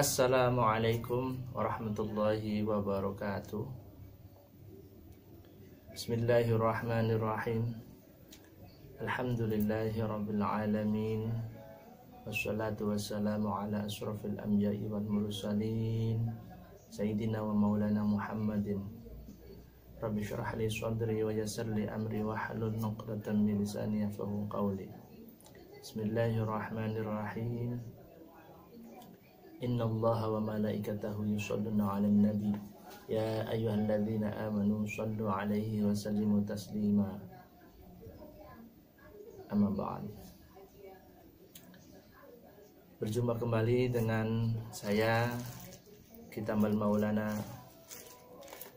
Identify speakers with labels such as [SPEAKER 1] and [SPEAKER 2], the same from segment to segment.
[SPEAKER 1] Assalamualaikum warahmatullahi wabarakatuh. Bismillahirrahmanirrahim. Alhamdulillahi rabbil alamin. Wassalatu wassalamu ala asrafil anbiya'i wal mursalin Sayyidina wa maulana Muhammadin. Rabbi syrah li sadri wa yassir li amri wa hlul 'uqdatam min lisani yafqahu qawli. Bismillahirrahmanirrahim. Inna Allaha wa malaikatahu yusholluna 'alan nabi ya ayyuhalladzina amanu shallu 'alaihi wa sallimu taslima. Amma ba'd. Berjumpa kembali dengan saya Kitambal Maulana.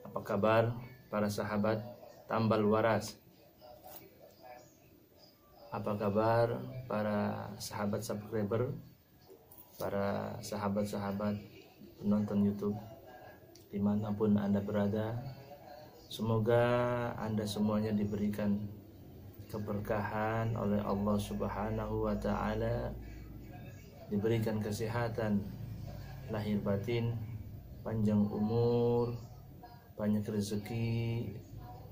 [SPEAKER 1] Apa kabar para sahabat tambal waras? Apa kabar para sahabat subscriber, para sahabat-sahabat penonton YouTube dimanapun Anda berada? Semoga Anda semuanya diberikan keberkahan oleh Allah Subhanahu wa Ta'ala, diberikan kesehatan lahir batin, panjang umur, banyak rezeki,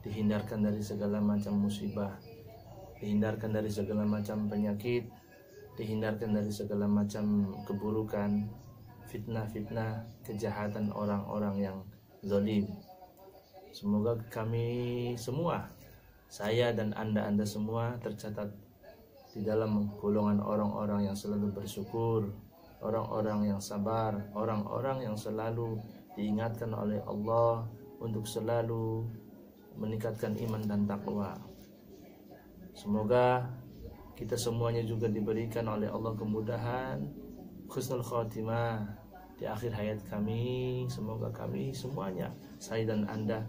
[SPEAKER 1] dihindarkan dari segala macam musibah, dihindarkan dari segala macam penyakit, dihindarkan dari segala macam keburukan, fitnah-fitnah, kejahatan orang-orang yang zalim. Semoga kami semua, saya dan anda semua tercatat di dalam golongan orang-orang yang selalu bersyukur, orang-orang yang sabar, orang-orang yang selalu diingatkan oleh Allah untuk selalu meningkatkan iman dan takwa. Semoga kita semuanya juga diberikan oleh Allah kemudahan, husnul khotimah di akhir hayat kami. Semoga kami semuanya, saya dan anda,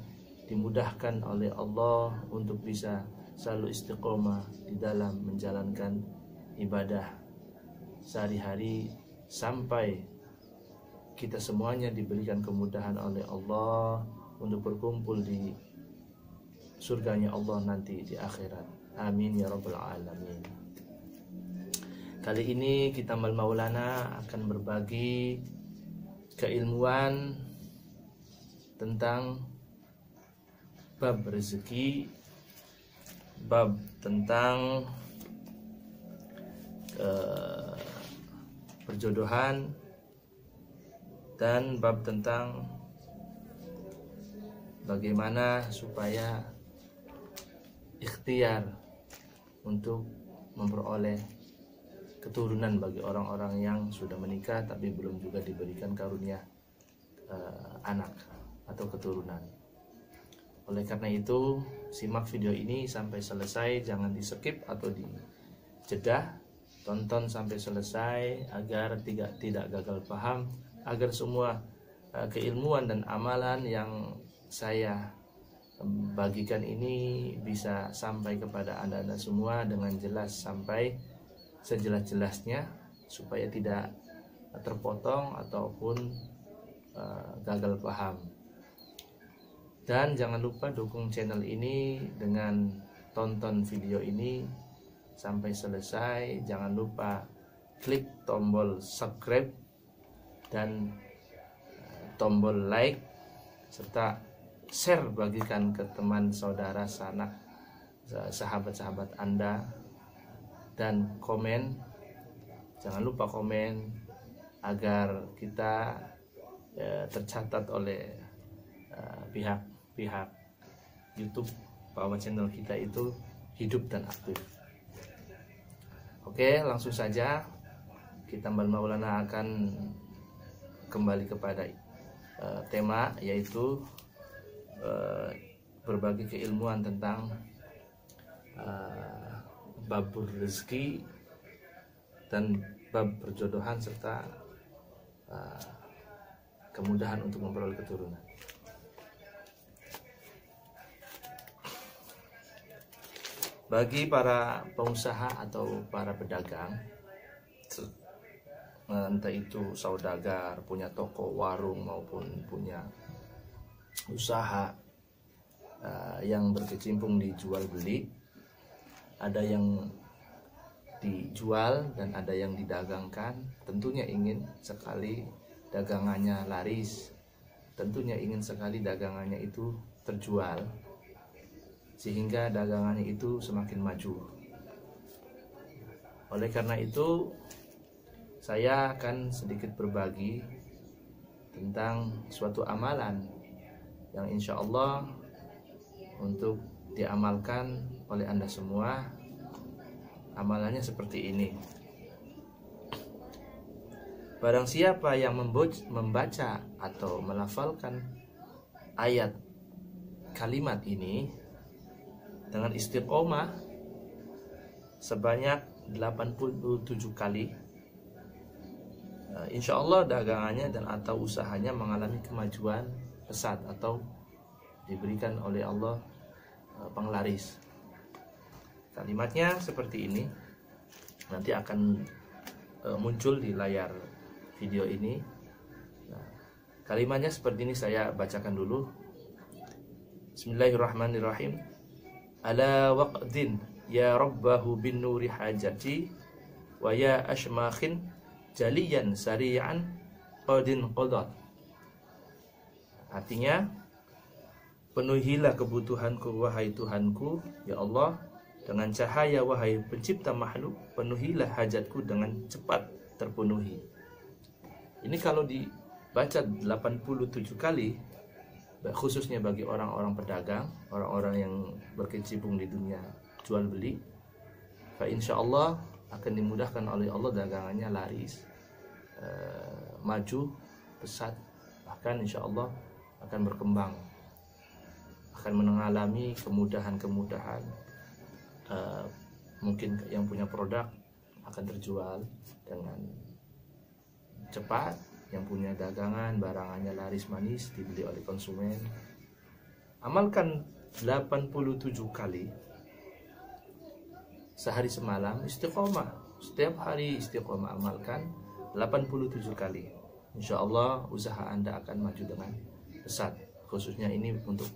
[SPEAKER 1] dimudahkan oleh Allah untuk bisa selalu istiqomah di dalam menjalankan ibadah sehari-hari sampai kita semuanya diberikan kemudahan oleh Allah untuk berkumpul di surganya Allah nanti di akhirat. Amin ya rabbal alamin. Kali ini Kitambal Maulana akan berbagi keilmuan tentang bab rezeki, bab tentang perjodohan, dan bab tentang bagaimana supaya ikhtiar untuk memperoleh keturunan bagi orang-orang yang sudah menikah tapi belum juga diberikan karunia anak atau keturunan. Oleh karena itu, simak video ini sampai selesai, jangan di skip atau dijeda, tonton sampai selesai agar tidak gagal paham, agar semua keilmuan dan amalan yang saya bagikan ini bisa sampai kepada anda semua dengan jelas, sampai sejelas-jelasnya, supaya tidak terpotong ataupun gagal paham. Dan jangan lupa dukung channel ini dengan tonton video ini sampai selesai. Jangan lupa klik tombol subscribe dan tombol like, serta share, bagikan ke teman, saudara, sanak, sahabat-sahabat anda, dan komen. Jangan lupa komen agar kita tercatat oleh pihak YouTube bahwa channel kita itu hidup dan aktif. Oke, langsung saja Kitambal Maulana akan kembali kepada tema, yaitu berbagi keilmuan tentang bab rezeki dan bab perjodohan serta kemudahan untuk memperoleh keturunan. Bagi para pengusaha atau para pedagang, entah itu saudagar, punya toko warung maupun punya usaha yang berkecimpung di jual beli, ada yang dijual dan ada yang didagangkan, tentunya ingin sekali dagangannya laris, tentunya ingin sekali dagangannya itu terjual, sehingga dagangannya itu semakin maju. Oleh karena itu, saya akan sedikit berbagi tentang suatu amalan yang insya Allah untuk diamalkan oleh Anda semua. Amalannya seperti ini. Barang siapa yang membaca atau melafalkan ayat kalimat ini dengan istiqomah sebanyak 87 kali, insya Allah dagangannya dan atau usahanya mengalami kemajuan pesat atau diberikan oleh Allah penglaris. Kalimatnya seperti ini, nanti akan muncul di layar video ini. Nah, kalimatnya seperti ini, saya bacakan dulu. Bismillahirrahmanirrahim. Ala waqdin ya rabbahu bin nuri hajati, wa ya ashmakhin jaliyan sari'an qadin qadat. Artinya, penuhilah kebutuhanku wahai Tuhanku, ya Allah, dengan cahaya wahai pencipta makhluk, penuhilah hajatku dengan cepat terpenuhi. Ini kalau dibaca 87 kali, khususnya bagi orang-orang pedagang, orang-orang yang berkecimpung di dunia jual beli, fa insya Allah akan dimudahkan oleh Allah dagangannya laris, maju, pesat, bahkan insya Allah akan berkembang, akan mengalami kemudahan-kemudahan. Mungkin yang punya produk akan terjual dengan cepat, yang punya dagangan barangannya laris manis dibeli oleh konsumen. Amalkan 87 kali sehari semalam, istiqomah setiap hari, istiqomah amalkan 87 kali. Insya Allah usaha Anda akan maju dengan pesat, khususnya ini untuk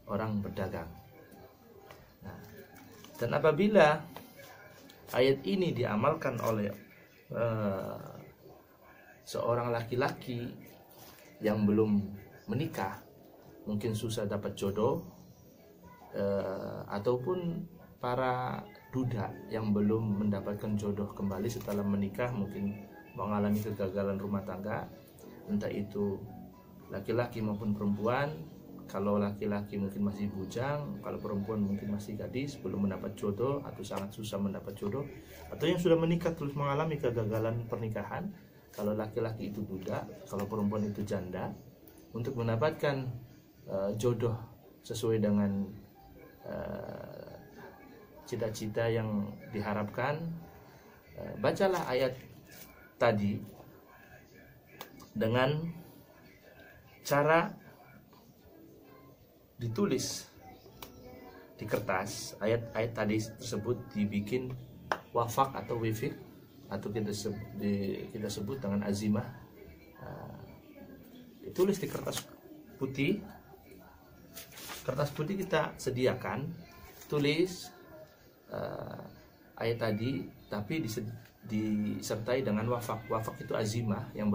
[SPEAKER 1] orang berdagang. Dan apabila ayat ini diamalkan oleh seorang laki-laki yang belum menikah, mungkin susah dapat jodoh, ataupun para duda yang belum mendapatkan jodoh kembali setelah menikah, mungkin mengalami kegagalan rumah tangga, entah itu laki-laki maupun perempuan. Kalau laki-laki mungkin masih bujang, kalau perempuan mungkin masih gadis, belum mendapat jodoh atau sangat susah mendapat jodoh, atau yang sudah menikah terus mengalami kegagalan pernikahan. Kalau laki-laki itu duda, kalau perempuan itu janda, untuk mendapatkan jodoh sesuai dengan cita-cita yang diharapkan, bacalah ayat tadi dengan cara ditulis di kertas. Ayat-ayat tadi tersebut dibikin wafak atau wifik, atau kita sebut dengan azimah. Ditulis di kertas putih. Kertas putih kita sediakan, tulis ayat tadi, tapi disertai dengan wafak. Wafak itu azimah yang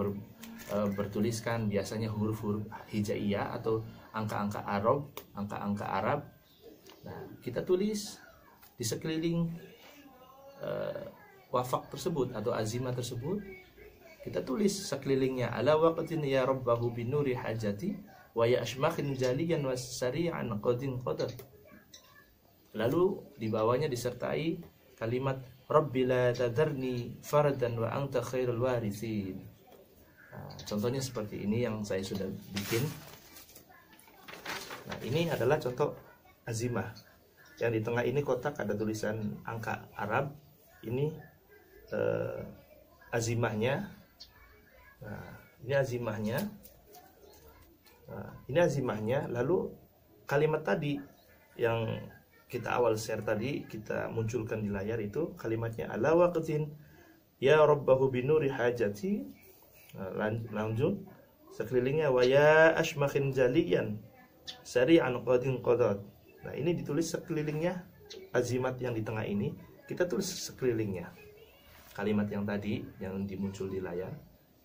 [SPEAKER 1] bertuliskan biasanya huruf-huruf hijaiyah atau angka-angka Arab. Nah, kita tulis di sekeliling wafak tersebut atau azimah tersebut, kita tulis sekelilingnya, ala waqtin ya rabbahu binuri hajati wa ya ashmakhin jaliyan wasari'an qadin qadat. Lalu di bawahnya disertai kalimat rabbi la tadarni faradan wa anta khairul warithin. Nah, contohnya seperti ini yang saya sudah bikin. Nah, ini adalah contoh azimah. Yang di tengah ini kotak ada tulisan angka Arab. Ini azimahnya. Nah, ini azimahnya. Nah, ini azimahnya. Lalu kalimat tadi yang kita awal share tadi, kita munculkan di layar itu kalimatnya, ala waqtin ya rabbahu binuri hajati. Lanjut sekelilingnya, wa ya ashmakhin jaliyan sari'an qadin qadat. Nah, ini ditulis sekelilingnya azimat yang di tengah ini, kita tulis sekelilingnya kalimat yang tadi yang dimuncul di layar,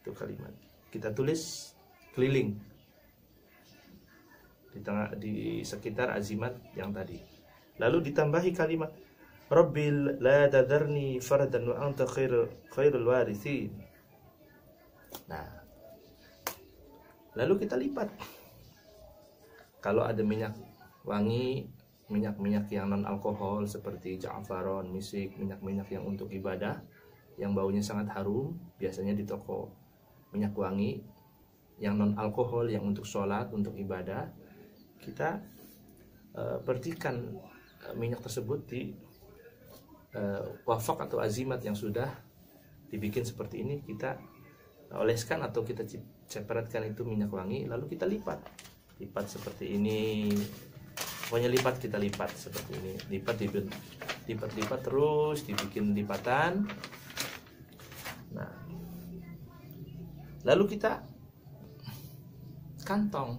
[SPEAKER 1] itu kalimat. kita tulis keliling di sekitar azimat yang tadi. Lalu ditambahi kalimat Rabbil la tadharni fardan wa anta khairul warithin. Nah, lalu kita lipat. Kalau ada minyak wangi, minyak-minyak yang non alkohol seperti ja'faron, misik, minyak-minyak yang untuk ibadah yang baunya sangat harum, biasanya di toko minyak wangi yang non alkohol yang untuk sholat, untuk ibadah, kita percikan minyak tersebut di wafak atau azimat yang sudah dibikin seperti ini. Kita oleskan atau kita ceperatkan itu minyak wangi, lalu kita lipat seperti ini. Pokoknya kita lipat seperti ini, lipat terus, dibikin lipatan. Nah, lalu kita kantong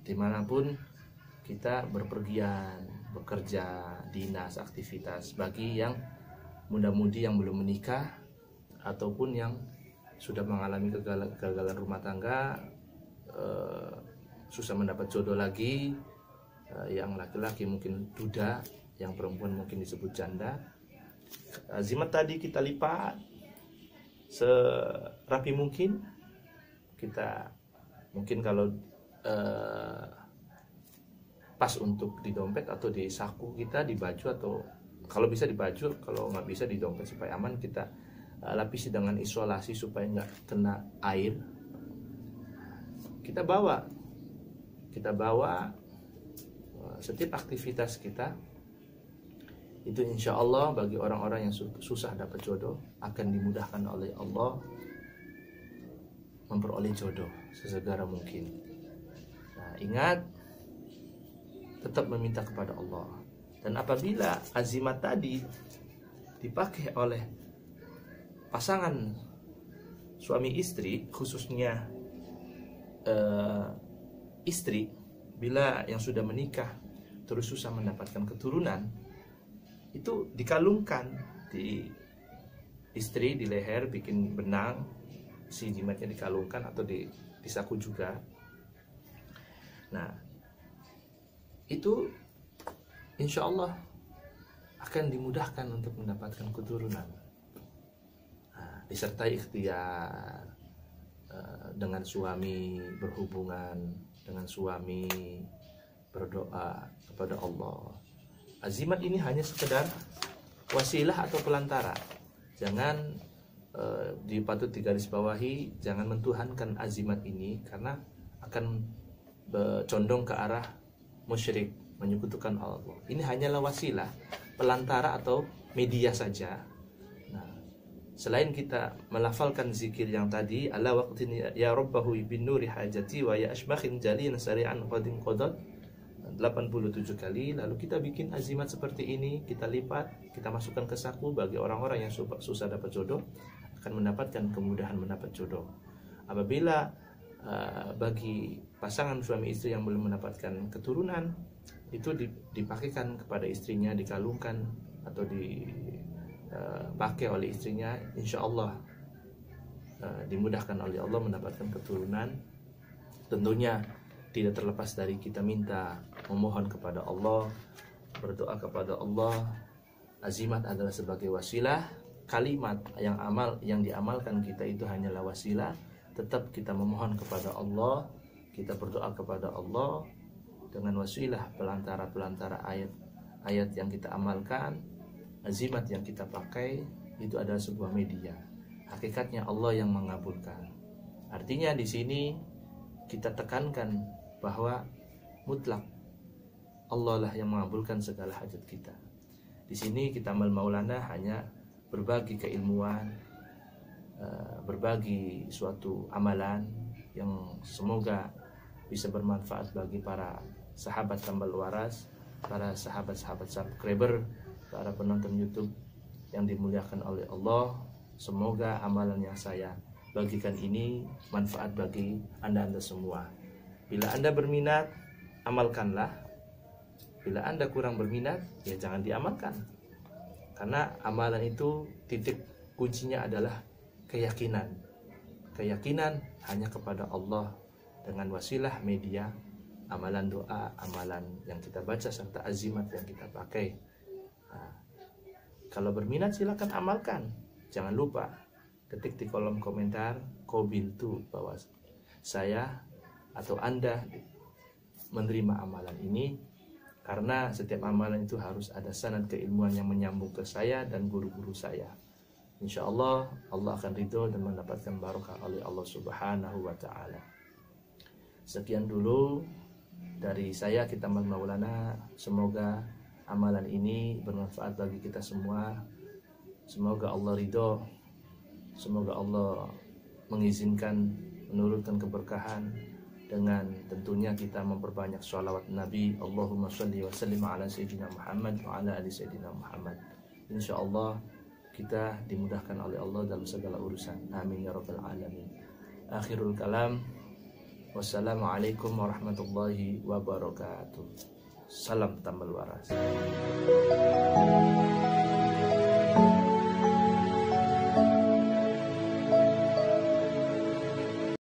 [SPEAKER 1] dimanapun kita berpergian, bekerja, dinas, aktivitas. Bagi yang muda-mudi yang belum menikah ataupun yang sudah mengalami kegagalan rumah tangga, susah mendapat jodoh lagi, yang laki-laki mungkin duda, yang perempuan mungkin disebut janda. Azimat tadi kita lipat serapi mungkin. Kita mungkin kalau pas untuk di dompet atau di saku kita, di baju, atau kalau bisa di baju, kalau nggak bisa di dompet supaya aman, kita lapisi dengan isolasi supaya nggak kena air. Kita bawa setiap aktivitas kita itu, insya Allah bagi orang-orang yang susah dapat jodoh akan dimudahkan oleh Allah memperoleh jodoh sesegera mungkin. Nah, ingat, tetap meminta kepada Allah. Dan apabila azimat tadi dipakai oleh pasangan suami istri, khususnya istri, bila yang sudah menikah terus susah mendapatkan keturunan, itu dikalungkan di istri, di leher, bikin benang, si jimatnya dikalungkan atau di saku juga. Nah, itu insya Allah akan dimudahkan untuk mendapatkan keturunan. Nah, disertai ikhtiar dengan suami, berhubungan dengan suami, berdoa kepada Allah. Azimat ini hanya sekedar wasilah atau pelantara. Jangan dipatut digarisbawahi, jangan mentuhankan azimat ini, karena akan condong ke arah musyrik, menyekutukan Allah. Ini hanyalah wasilah, pelantara atau media saja. Nah, selain kita melafalkan zikir yang tadi, ala waqtin ya rabbahu bin nuri hajati wa ya ashbakhin jalin sari'an qadin qadat 87 kali, lalu kita bikin azimat seperti ini, kita lipat, kita masukkan ke saku. Bagi orang-orang yang susah dapat jodoh akan mendapatkan kemudahan mendapat jodoh. Apabila bagi pasangan suami istri yang belum mendapatkan keturunan, itu dipakaikan kepada istrinya, dikalungkan atau dipakai oleh istrinya, insya Allah dimudahkan oleh Allah mendapatkan keturunan. Tentunya tidak terlepas dari kita minta, memohon kepada Allah, berdoa kepada Allah. Azimat adalah sebagai wasilah, kalimat yang diamalkan kita itu hanyalah wasilah. Tetap kita memohon kepada Allah, kita berdoa kepada Allah dengan wasilah, pelantara ayat yang kita amalkan, azimat yang kita pakai, itu adalah sebuah media. Hakikatnya Allah yang mengabulkan. Artinya di sini kita tekankan bahwa mutlak Allah lah yang mengabulkan segala hajat kita. Di sini kita Maulana hanya berbagi keilmuan, berbagi suatu amalan yang semoga bisa bermanfaat bagi para sahabat tambal waras, para sahabat-sahabat subscriber, para penonton YouTube yang dimuliakan oleh Allah. Semoga amalan yang saya bagikan ini manfaat bagi anda semua. Bila anda berminat, amalkanlah. Bila anda kurang berminat, ya jangan diamalkan. Karena amalan itu titik kuncinya adalah keyakinan. keyakinan hanya kepada Allah dengan wasilah media, amalan doa, amalan yang kita baca, serta azimat yang kita pakai. Nah, kalau berminat silakan amalkan. Jangan lupa ketik di kolom komentar qabiltu, bahwa saya atau Anda menerima amalan ini, karena setiap amalan itu harus ada sanad keilmuan yang menyambung ke saya dan guru-guru saya. Insya Allah, Allah akan ridho dan mendapatkan barokah oleh Allah Subhanahu wa Ta'ala. Sekian dulu dari saya, Kitamal Maulana. Semoga amalan ini bermanfaat bagi kita semua. Semoga Allah ridho, semoga Allah mengizinkan, menurunkan keberkahan, dengan tentunya kita memperbanyak sholawat Nabi. Allahumma sholli wa sallim ala Sayyidina Muhammad wa ala ali Sayyidina Muhammad. Insya Allah kita dimudahkan oleh Allah dalam segala urusan. Amin ya rabbal alamin. Akhirul kalam. Wassalamualaikum warahmatullahi wabarakatuh. Salam tambal waras.